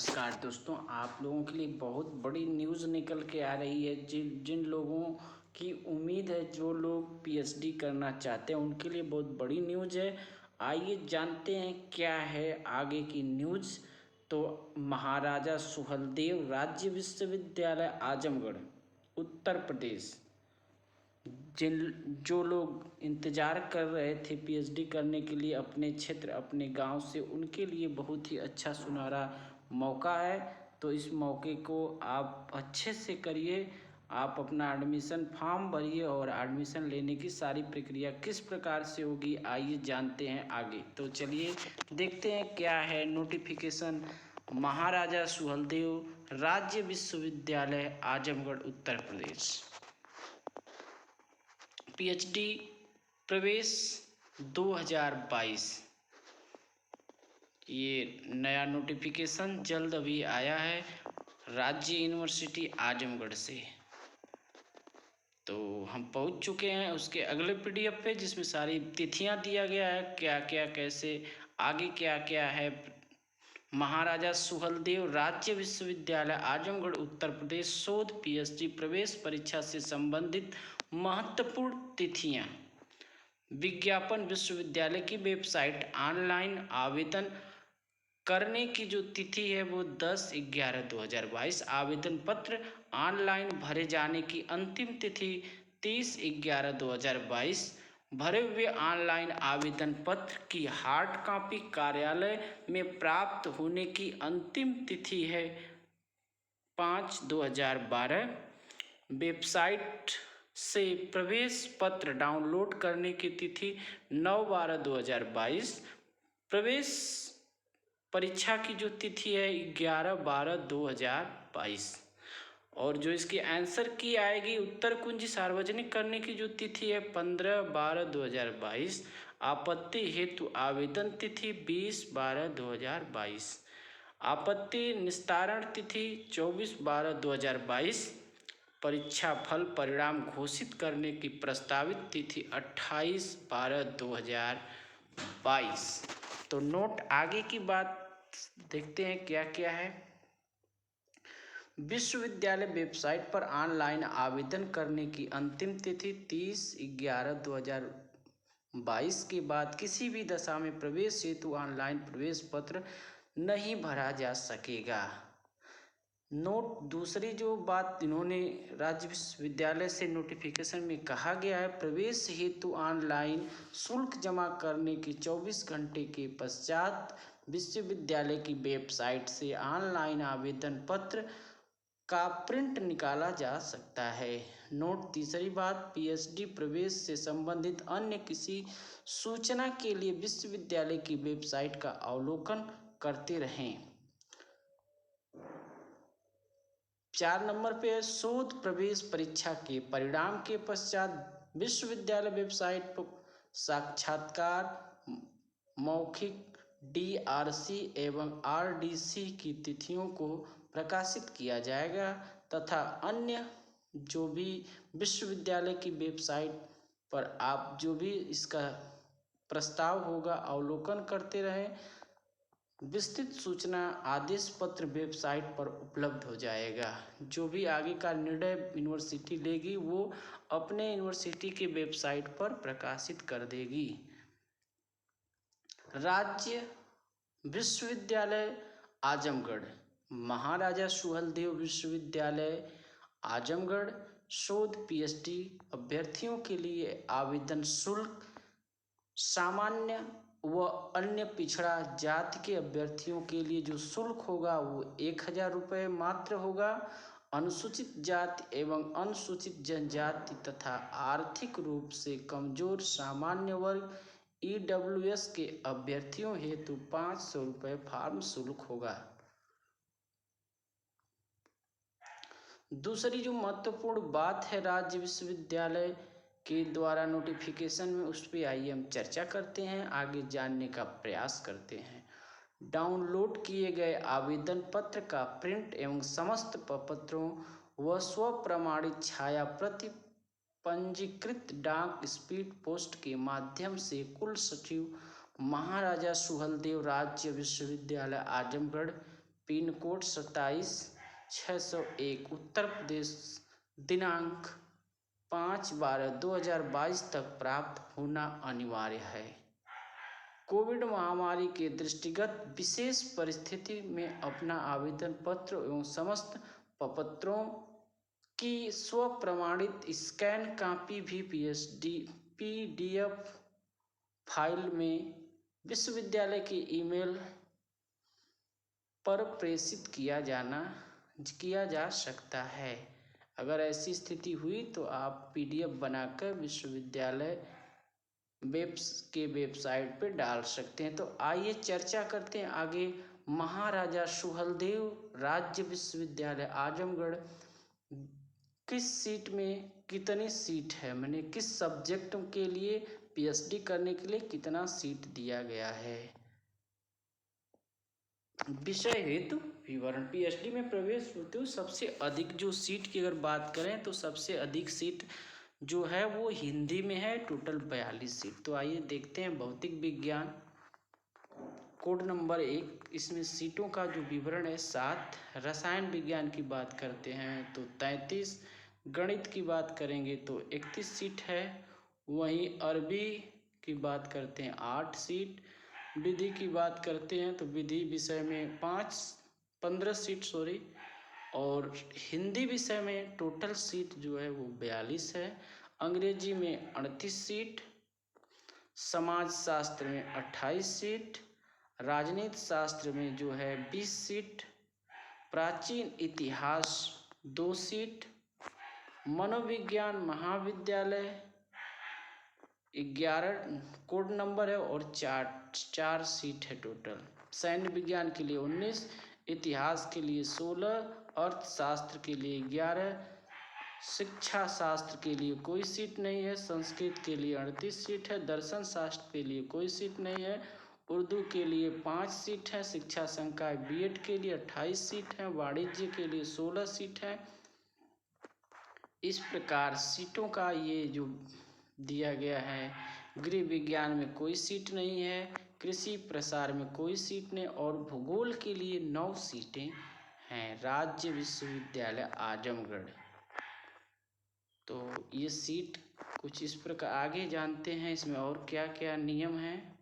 नमस्कार दोस्तों, आप लोगों के लिए बहुत बड़ी न्यूज़ निकल के आ रही है। जिन जिन लोगों की उम्मीद है, जो लोग पीएचडी करना चाहते हैं, उनके लिए बहुत बड़ी न्यूज़ है। आइए जानते हैं क्या है आगे की न्यूज़। तो महाराजा सुहेलदेव राज्य विश्वविद्यालय आजमगढ़ उत्तर प्रदेश, जो लोग इंतज़ार कर रहे थे पीएचडी करने के लिए अपने क्षेत्र अपने गांव से, उनके लिए बहुत ही अच्छा सुनहरा मौका है। तो इस मौके को आप अच्छे से करिए। आप अपना एडमिशन फॉर्म भरिए और एडमिशन लेने की सारी प्रक्रिया किस प्रकार से होगी, आइए जानते हैं आगे। तो चलिए देखते हैं क्या है नोटिफिकेशन। महाराजा सुहेलदेव राज्य विश्वविद्यालय आजमगढ़ उत्तर प्रदेश पीएचडी प्रवेश 2022, ये नया नोटिफिकेशन जल्द अभी आया है राज्य यूनिवर्सिटी आजमगढ़ से। तो हम पहुंच चुके हैं उसके अगले पीडीएफ पे, जिसमें सारी तिथियां दिया गया है, क्या क्या कैसे आगे क्या क्या है। महाराजा सुहेलदेव राज्य विश्वविद्यालय आजमगढ़ उत्तर प्रदेश शोध पीएचडी प्रवेश परीक्षा से संबंधित महत्वपूर्ण तिथियां। विज्ञापन विश्वविद्यालय की वेबसाइट ऑनलाइन आवेदन करने की जो तिथि है वो 10/11/2022। आवेदन पत्र ऑनलाइन भरे जाने की अंतिम तिथि 30/11/2022। भरे हुए ऑनलाइन आवेदन पत्र की हार्ड कॉपी कार्यालय में प्राप्त होने की अंतिम तिथि है 5/2/2012। वेबसाइट से प्रवेश पत्र डाउनलोड करने की तिथि 9/12/2022। प्रवेश परीक्षा की जो तिथि है 11/12/2022। और जो इसकी आंसर की आएगी उत्तर कुंजी सार्वजनिक करने की जो तिथि है 15/12/2022। आपत्ति हेतु आवेदन तिथि 20/12/2022। आपत्ति निस्तारण तिथि 24/12/2022। परीक्षा फल परिणाम घोषित करने की प्रस्तावित तिथि 28/12/2022। तो नोट आगे की बात देखते हैं क्या क्या है। विश्वविद्यालय वेबसाइट पर ऑनलाइन आवेदन करने की अंतिम तिथि 30/11/2022 के बाद किसी भी दशा में प्रवेश हेतु ऑनलाइन प्रवेश पत्र नहीं भरा जा सकेगा। नोट दूसरी जो बात इन्होंने राज्य विश्वविद्यालय से नोटिफिकेशन में कहा गया है, प्रवेश हेतु ऑनलाइन शुल्क जमा करने के 24 घंटे के पश्चात विश्वविद्यालय की वेबसाइट से ऑनलाइन आवेदन पत्र का प्रिंट निकाला जा सकता है। नोट तीसरी बात, पीएचडी प्रवेश से संबंधित अन्य किसी सूचना के लिए विश्वविद्यालय की वेबसाइट का अवलोकन करते रहें। 4 नंबर पे शोध प्रवेश परीक्षा के परिणाम के पश्चात विश्वविद्यालय वेबसाइट पर साक्षात्कार, मौखिक, डीआरसी एवं आरडीसी की तिथियों को प्रकाशित किया जाएगा तथा अन्य जो भी विश्वविद्यालय की वेबसाइट पर आप जो भी इसका प्रस्ताव होगा अवलोकन करते रहें। विस्तृत सूचना आदेश पत्र वेबसाइट पर उपलब्ध हो जाएगा। जो भी आगे का निर्णय यूनिवर्सिटी लेगी वो अपने यूनिवर्सिटी की वेबसाइट पर प्रकाशित कर देगी। राज्य विश्वविद्यालय आजमगढ़, महाराजा सुहेलदेव विश्वविद्यालय आजमगढ़ शोध पीएचडी अभ्यर्थियों के लिए आवेदन शुल्क सामान्य व अन्य पिछड़ा जाति के अभ्यर्थियों के लिए जो शुल्क होगा वो 1000 रुपये मात्र होगा। अनुसूचित जाति एवं अनुसूचित जनजाति तथा आर्थिक रूप से कमजोर सामान्य वर्ग ईडब्ल्यूएस के अभ्यर्थियों हेतु 500 रुपये फॉर्म शुल्क होगा। दूसरी जो महत्वपूर्ण बात है राज्य विश्वविद्यालय के द्वारा नोटिफिकेशन में, उस पर आइए हम चर्चा करते हैं, आगे जानने का प्रयास करते हैं। डाउनलोड किए गए आवेदन पत्र का प्रिंट एवं समस्त प्रपत्रों व स्वप्रमाणित छाया प्रति पंजीकृत डाक स्पीड पोस्ट के माध्यम से कुल सचिव महाराजा सुहेलदेव राज्य विश्वविद्यालय आजमगढ़ पिन कोड 27,601, उत्तर प्रदेश, दिनांक 5/12/2022 तक प्राप्त होना अनिवार्य है। कोविड महामारी के दृष्टिगत विशेष परिस्थिति में अपना आवेदन पत्र एवं समस्त प्रपत्रों की स्वप्रमाणित स्कैन कॉपी भी PDF फाइल में विश्वविद्यालय के ईमेल पर प्रेषित किया जा सकता है। अगर ऐसी स्थिति हुई तो आप PDF बनाकर विश्वविद्यालय के वेबसाइट पर डाल सकते हैं। तो आइए चर्चा करते हैं आगे। महाराजा सुहेलदेव राज्य विश्वविद्यालय आजमगढ़ किस सीट में कितनी सीट है, मैंने किस सब्जेक्ट के लिए PhD करने के लिए कितना सीट दिया गया है। विषय हेतु विवरण। PhD में प्रवेश हेतु सबसे अधिक जो सीट की अगर बात करें तो सबसे अधिक सीट जो है वो हिंदी में है, टोटल 42 सीट। तो आइए देखते हैं भौतिक विज्ञान कोड नंबर 1, इसमें सीटों का जो विवरण है 7। रसायन विज्ञान की बात करते हैं तो 33, गणित की बात करेंगे तो 31 सीट है। वहीं अरबी की बात करते हैं 8 सीट। विधि की बात करते हैं तो विधि विषय में 15 सीट और हिंदी विषय में टोटल सीट जो है वो 42 है। अंग्रेजी में 38 सीट, समाज शास्त्र में 28 सीट, राजनीति शास्त्र में जो है 20 सीट, प्राचीन इतिहास 2 सीट, मनोविज्ञान महाविद्यालय 11 कोड नंबर है और 4 सीट है टोटल। सैन्य विज्ञान के लिए 19, इतिहास के लिए 16, अर्थशास्त्र के लिए 11, शिक्षा शास्त्र के लिए कोई सीट नहीं है, संस्कृत के लिए 38 सीट है, दर्शन शास्त्र के लिए कोई सीट नहीं है, उर्दू के लिए 5 सीट है, शिक्षा संकाय BEd के लिए 28 सीट है, वाणिज्य के लिए 16 सीट है। इस प्रकार सीटों का ये जो दिया गया है। गृह विज्ञान में कोई सीट नहीं है, कृषि प्रसार में कोई सीट नहीं और भूगोल के लिए 9 सीटें हैं। राज्य विश्वविद्यालय आजमगढ़। तो ये सीट कुछ इस प्रकार आगे जानते हैं इसमें और क्या क्या नियम हैं,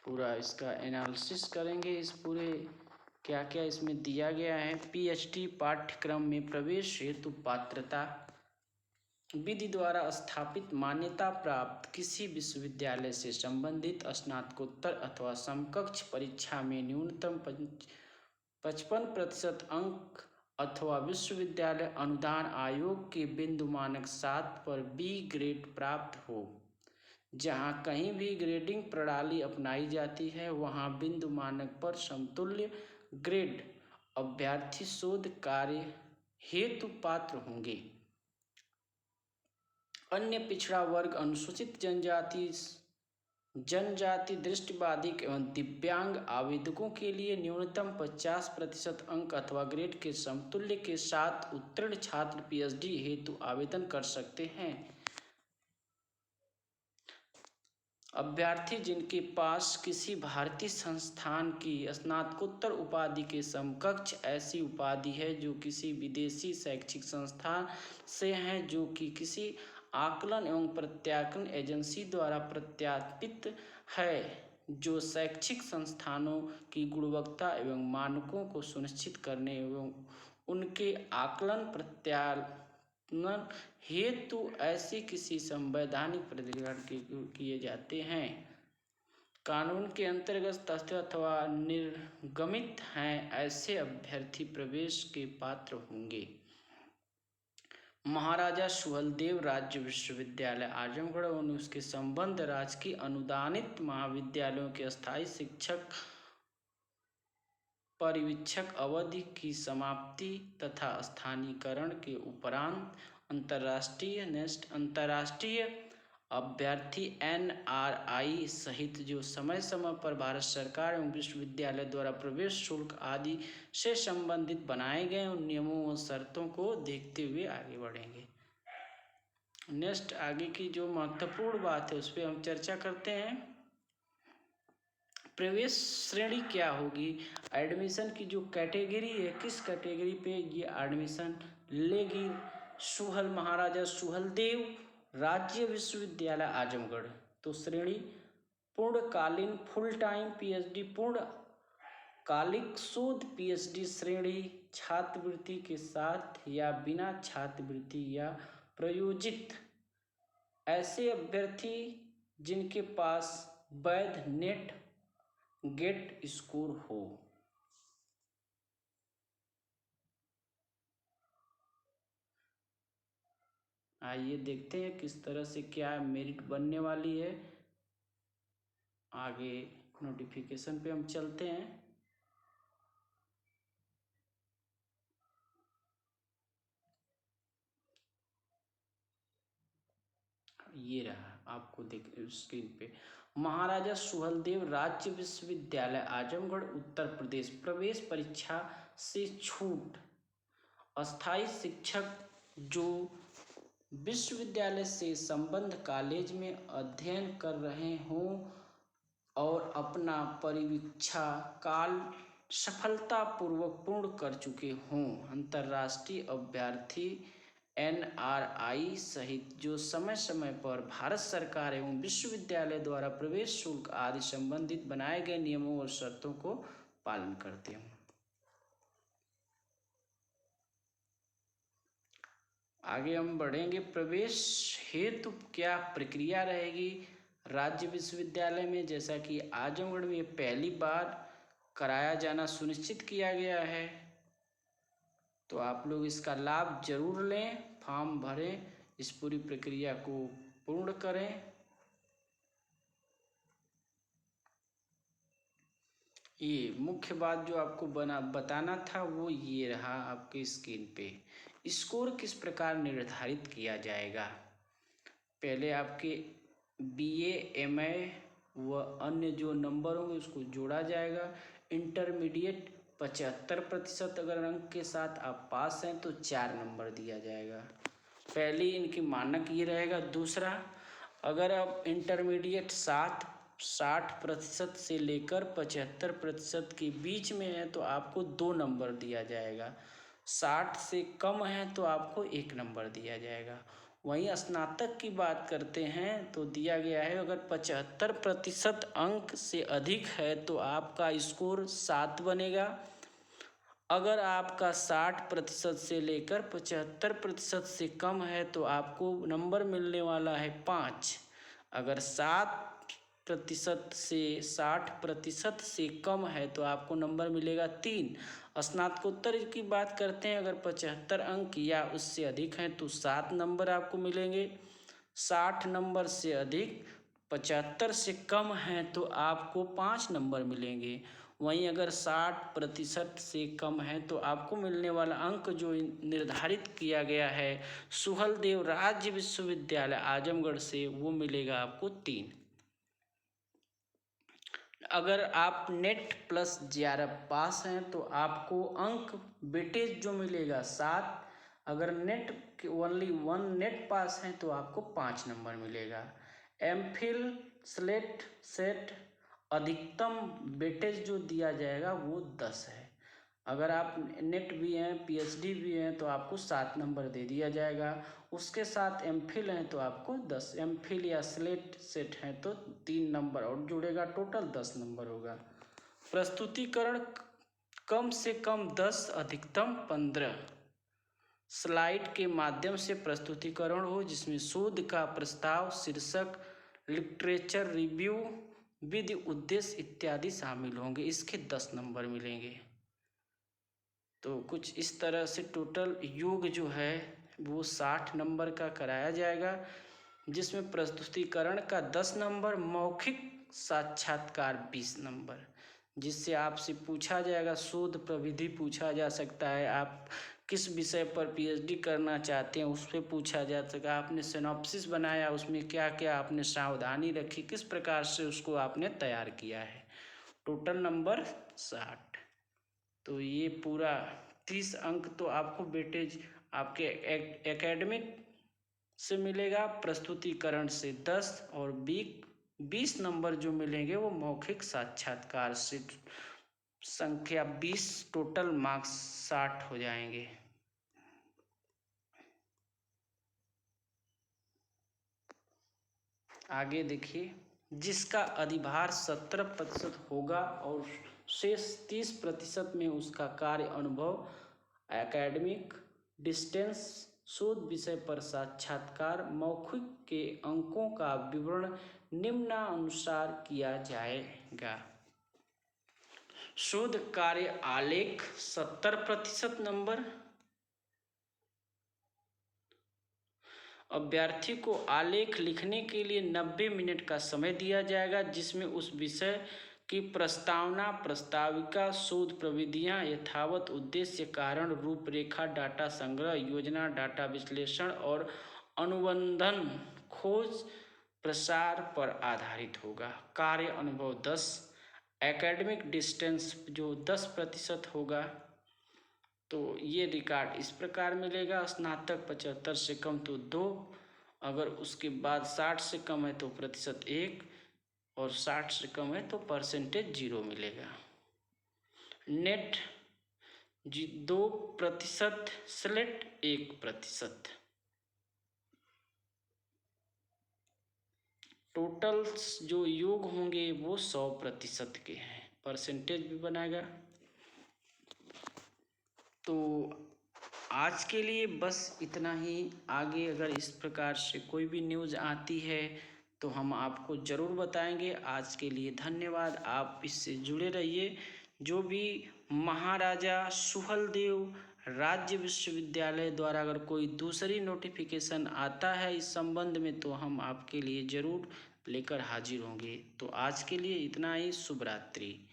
पूरा इसका एनालिसिस करेंगे। इस पूरे क्या क्या इसमें दिया गया है। PhD पाठ्यक्रम में प्रवेश हेतु पात्रता विधि द्वारा स्थापित मान्यता प्राप्त किसी विश्वविद्यालय से संबंधित स्नातकोत्तर अथवा समकक्ष परीक्षा में न्यूनतम 55% अंक अथवा विश्वविद्यालय अनुदान आयोग के बिंदु मानक 7 पर B ग्रेड प्राप्त हो। जहां कहीं भी ग्रेडिंग प्रणाली अपनाई जाती है वहां बिंदु मानक पर समतुल्य ग्रेड अभ्यर्थी शोध कार्य हेतु पात्र होंगे। अन्य पिछड़ा वर्ग, अनुसूचित जनजाति, दृष्टिबाधित एवं दिव्यांग आवेदकों के लिए न्यूनतम 50% अंक अथवा ग्रेड के समतुल्य के साथ उत्तीर्ण छात्र PhD हेतु आवेदन कर सकते हैं। अभ्यर्थी जिनके पास किसी भारतीय संस्थान की स्नातकोत्तर उपाधि के समकक्ष ऐसी उपाधि है जो किसी विदेशी शैक्षिक संस्थान से है, जो कि किसी आकलन एवं प्रत्याकलन एजेंसी द्वारा प्रत्यापित है, जो शैक्षिक संस्थानों की गुणवत्ता एवं मानकों को सुनिश्चित करने एवं उनके आकलन प्रत्याकलन हेतु ऐसे किसी संवैधानिक प्राधिकरण किए जाते हैं, कानून के अंतर्गत तथ्य अथवा निर्गमित हैं, ऐसे अभ्यर्थी प्रवेश के पात्र होंगे। महाराजा सुहेलदेव राज्य विश्वविद्यालय आजमगढ़ और उसके संबद्ध राजकीय अनुदानित महाविद्यालयों के स्थायी शिक्षक परिवीक्षक अवधि की समाप्ति तथा स्थानीयकरण के उपरांत अंतर्राष्ट्रीय अभ्यर्थी NRI सहित जो समय समय पर भारत सरकार एवं विश्वविद्यालय द्वारा प्रवेश शुल्क आदि से संबंधित बनाए गए उन नियमों व शर्तों को देखते हुए आगे बढ़ेंगे। नेक्स्ट आगे की जो महत्वपूर्ण बात है उस पर हम चर्चा करते हैं। प्रवेश श्रेणी क्या होगी? एडमिशन की जो कैटेगरी है, किस कैटेगरी पे ये एडमिशन लेगी? सुहल महाराजा सुहलदेव राज्य विश्वविद्यालय आजमगढ़। तो श्रेणी पूर्णकालीन फुल टाइम पीएचडी, पूर्णकालिक शोध पीएचडी श्रेणी, छात्रवृत्ति के साथ या बिना छात्रवृत्ति या प्रायोजित। ऐसे अभ्यर्थी जिनके पास वैध नेट गेट स्कोर हो। आइए देखते हैं किस तरह से क्या मेरिट बनने वाली है। आगे नोटिफिकेशन पे हम चलते हैं। ये रहा, आपको देख स्क्रीन पे, महाराजा सुहलदेव राज्य विश्वविद्यालय आजमगढ़ उत्तर प्रदेश प्रवेश परीक्षा से छूट। अस्थाई शिक्षक जो विश्वविद्यालय से संबद्ध कॉलेज में अध्ययन कर रहे हों और अपना परीक्षा काल सफलतापूर्वक पूर्ण कर चुके हों, अंतर्राष्ट्रीय अभ्यर्थी एनआरआई सहित जो समय समय पर भारत सरकार एवं विश्वविद्यालय द्वारा प्रवेश शुल्क आदि संबंधित बनाए गए नियमों और शर्तों को पालन करते हों। आगे हम बढ़ेंगे। प्रवेश हेतु क्या प्रक्रिया रहेगी राज्य विश्वविद्यालय में? जैसा कि आजमगढ़ में पहली बार कराया जाना सुनिश्चित किया गया है, तो आप लोग इसका लाभ जरूर लें, फॉर्म भरें, इस पूरी प्रक्रिया को पूर्ण करें। ये मुख्य बात जो आपको बताना था वो ये रहा आपके स्क्रीन पे। स्कोर किस प्रकार निर्धारित किया जाएगा? पहले आपके बीए, एमए व अन्य जो नंबर होंगे उसको जोड़ा जाएगा। इंटरमीडिएट 75% अगर अंक के साथ आप पास हैं तो 4 नंबर दिया जाएगा। पहली इनकी मानक ये रहेगा। दूसरा, अगर आप इंटरमीडिएट 60% से लेकर 75% के बीच में है तो आपको 2 नंबर दिया जाएगा। 60 से कम है तो आपको 1 नंबर दिया जाएगा। वहीं स्नातक की बात करते हैं तो दिया गया है, अगर 75% अंक से अधिक है तो आपका स्कोर 7 बनेगा। अगर आपका 60% से लेकर 75% से कम है तो आपको नंबर मिलने वाला है 5। अगर 7% से 60% से कम है तो आपको नंबर मिलेगा 3। स्नातकोत्तर की बात करते हैं, अगर 75 अंक या उससे अधिक हैं तो 7 नंबर आपको मिलेंगे। 60 नंबर से अधिक 75 से कम हैं तो आपको 5 नंबर मिलेंगे। वहीं अगर 60% से कम है तो आपको मिलने वाला अंक जो निर्धारित किया गया है सुहलदेव राज्य विश्वविद्यालय आजमगढ़ से, वो मिलेगा आपको 3। अगर आप नेट प्लस 11 पास हैं तो आपको अंक वेटेज जो मिलेगा 7। अगर नेट ओनली 1 नेट पास हैं तो आपको 5 नंबर मिलेगा। एमफिल स्लेट सेट अधिकतम वेटेज जो दिया जाएगा वो 10 है। अगर आप नेट भी हैं, पीएचडी भी हैं तो आपको 7 नंबर दे दिया जाएगा। उसके साथ एमफिल हैं तो आपको 10, एमफिल या स्लेट सेट हैं तो 3 नंबर और जुड़ेगा, टोटल 10 नंबर होगा। प्रस्तुतिकरण कम से कम 10 अधिकतम 15 स्लाइड के माध्यम से प्रस्तुतिकरण हो जिसमें शोध का प्रस्ताव, शीर्षक, लिटरेचर रिव्यू, विधि उद्देश्य इत्यादि शामिल होंगे। इसके 10 नंबर मिलेंगे। तो कुछ इस तरह से टोटल योग जो है वो 60 नंबर का कराया जाएगा, जिसमें प्रस्तुतिकरण का 10 नंबर, मौखिक साक्षात्कार 20 नंबर, जिससे आपसे पूछा जाएगा, शोध प्रविधि पूछा जा सकता है, आप किस विषय पर पीएचडी करना चाहते हैं उस पर पूछा जा सकता है, आपने सिनॉप्सिस बनाया उसमें क्या क्या आपने सावधानी रखी, किस प्रकार से उसको आपने तैयार किया है। Total number 60। तो ये पूरा 30 अंक तो आपको वेटेज आपके एकेडमिक से मिलेगा, प्रस्तुतिकरण से 10 और 20 नंबर जो मिलेंगे वो मौखिक साक्षात्कार से, संख्या 20, टोटल मार्क्स 60 हो जाएंगे। आगे देखिए, जिसका अधिभार 17% होगा और शेष 30% में उसका कार्य अनुभव, एकेडमिक डिस्टेंस, शोध विषय पर साक्षात्कार, मौखिक के अंकों का विवरण निम्नानुसार किया जाएगा। शोध कार्य आलेख 70% नंबर। अभ्यर्थी को आलेख लिखने के लिए 90 मिनट का समय दिया जाएगा, जिसमें उस विषय की प्रस्तावना, प्रस्ताविका, शोध प्रविधियां, यथावत उद्देश्य, कारण, रूपरेखा, डाटा संग्रह, योजना, डाटा विश्लेषण और अनुबंधन, खोज प्रसार पर आधारित होगा। कार्य अनुभव 10, एकेडमिक डिस्टेंस जो 10% होगा। तो ये रिकॉर्ड इस प्रकार मिलेगा, स्नातक 75 से कम तो 2, अगर उसके बाद 60 से कम है तो प्रतिशत 1 और 60 से कम है तो परसेंटेज 0 मिलेगा। Net 2%, slate 1%। टोटल्स जो योग होंगे वो 100% के हैं, परसेंटेज भी बनाएगा। तो आज के लिए बस इतना ही। आगे अगर इस प्रकार से कोई भी न्यूज़ आती है तो हम आपको ज़रूर बताएंगे। आज के लिए धन्यवाद, आप इससे जुड़े रहिए। जो भी महाराजा सुहेलदेव राज्य विश्वविद्यालय द्वारा अगर कोई दूसरी नोटिफिकेशन आता है इस संबंध में तो हम आपके लिए ज़रूर लेकर हाजिर होंगे। तो आज के लिए इतना ही, शुभ रात्रि।